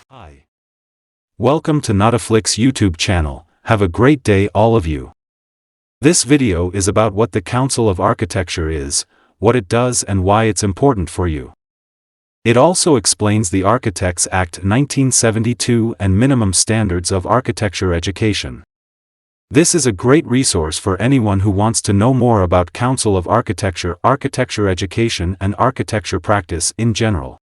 Hi. Welcome to Nataflix YouTube channel. Have a great day all of you. This video is about what the Council of Architecture is, what it does and why it's important for you. It also explains the Architects Act 1972 and minimum standards of architecture education. This is a great resource for anyone who wants to know more about Council of Architecture, architecture education and architecture practice in general.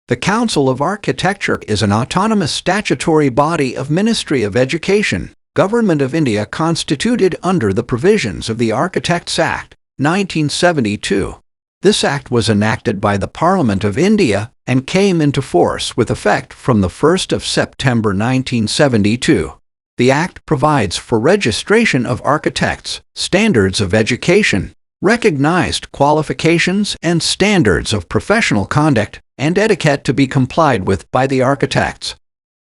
The Council of Architecture is an autonomous statutory body of Ministry of Education, Government of India constituted under the provisions of the Architects Act, 1972. This act was enacted by the Parliament of India and came into force with effect from the 1st of September 1972. The Act provides for registration of architects, standards of education, recognized qualifications and standards of professional conduct and etiquette to be complied with by the architects.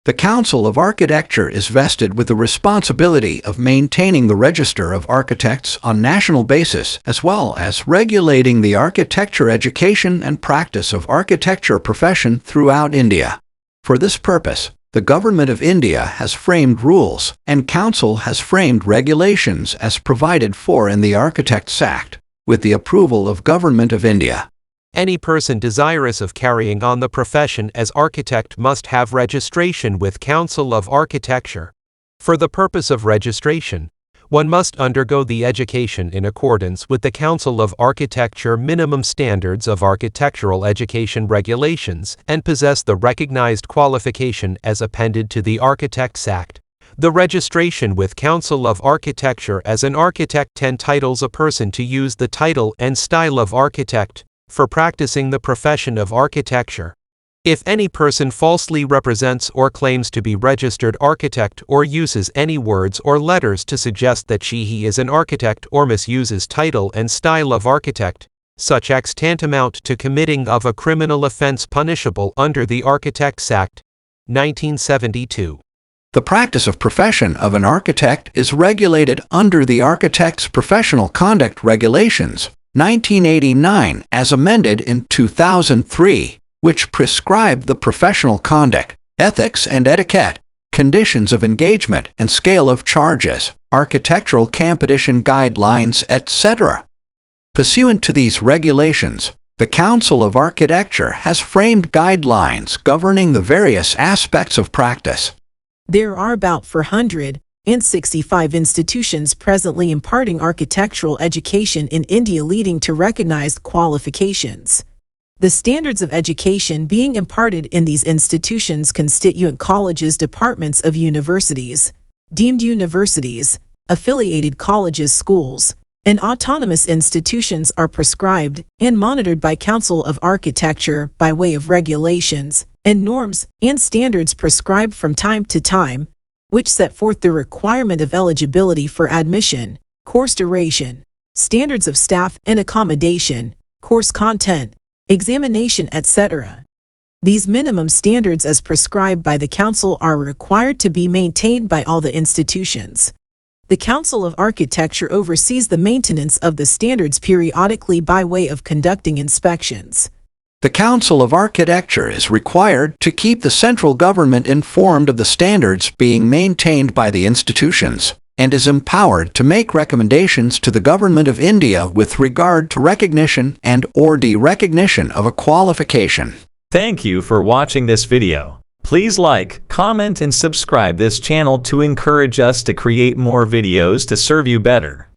The Council of Architecture is vested with the responsibility of maintaining the Register of Architects on national basis as well as regulating the architecture education and practice of architecture profession throughout India. For this purpose, the Government of India has framed rules and Council has framed regulations as provided for in the Architects Act, with the approval of Government of India. Any person desirous of carrying on the profession as architect must have registration with Council of Architecture. For the purpose of registration, one must undergo the education in accordance with the Council of Architecture minimum standards of architectural education regulations and possess the recognized qualification as appended to the Architects Act. The registration with Council of Architecture as an architect entitles a person to use the title and style of architect for practicing the profession of architecture. If any person falsely represents or claims to be registered architect or uses any words or letters to suggest that he is an architect or misuses title and style of architect, such acts tantamount to committing of a criminal offense punishable under the Architects Act, 1972. The practice of profession of an architect is regulated under the Architects' Professional Conduct Regulations, 1989, as amended in 2003, which prescribe the professional conduct, ethics and etiquette, conditions of engagement and scale of charges, architectural competition guidelines, etc. Pursuant to these regulations, the Council of Architecture has framed guidelines governing the various aspects of practice. There are about 465 institutions presently imparting architectural education in India leading to recognized qualifications. The standards of education being imparted in these institutions constituent colleges, departments of universities, deemed universities, affiliated colleges, schools, and autonomous institutions are prescribed and monitored by Council of Architecture by way of regulations and norms and standards prescribed from time to time, which set forth the requirement of eligibility for admission, course duration, standards of staff and accommodation, course content, examination, etc. These minimum standards as prescribed by the Council are required to be maintained by all the institutions. The Council of Architecture oversees the maintenance of the standards periodically by way of conducting inspections. The Council of Architecture is required to keep the central government informed of the standards being maintained by the institutions, and is empowered to make recommendations to the Government of India with regard to recognition and/or de-recognition of a qualification. Thank you for watching this video. Please like, comment and subscribe this channel to encourage us to create more videos to serve you better.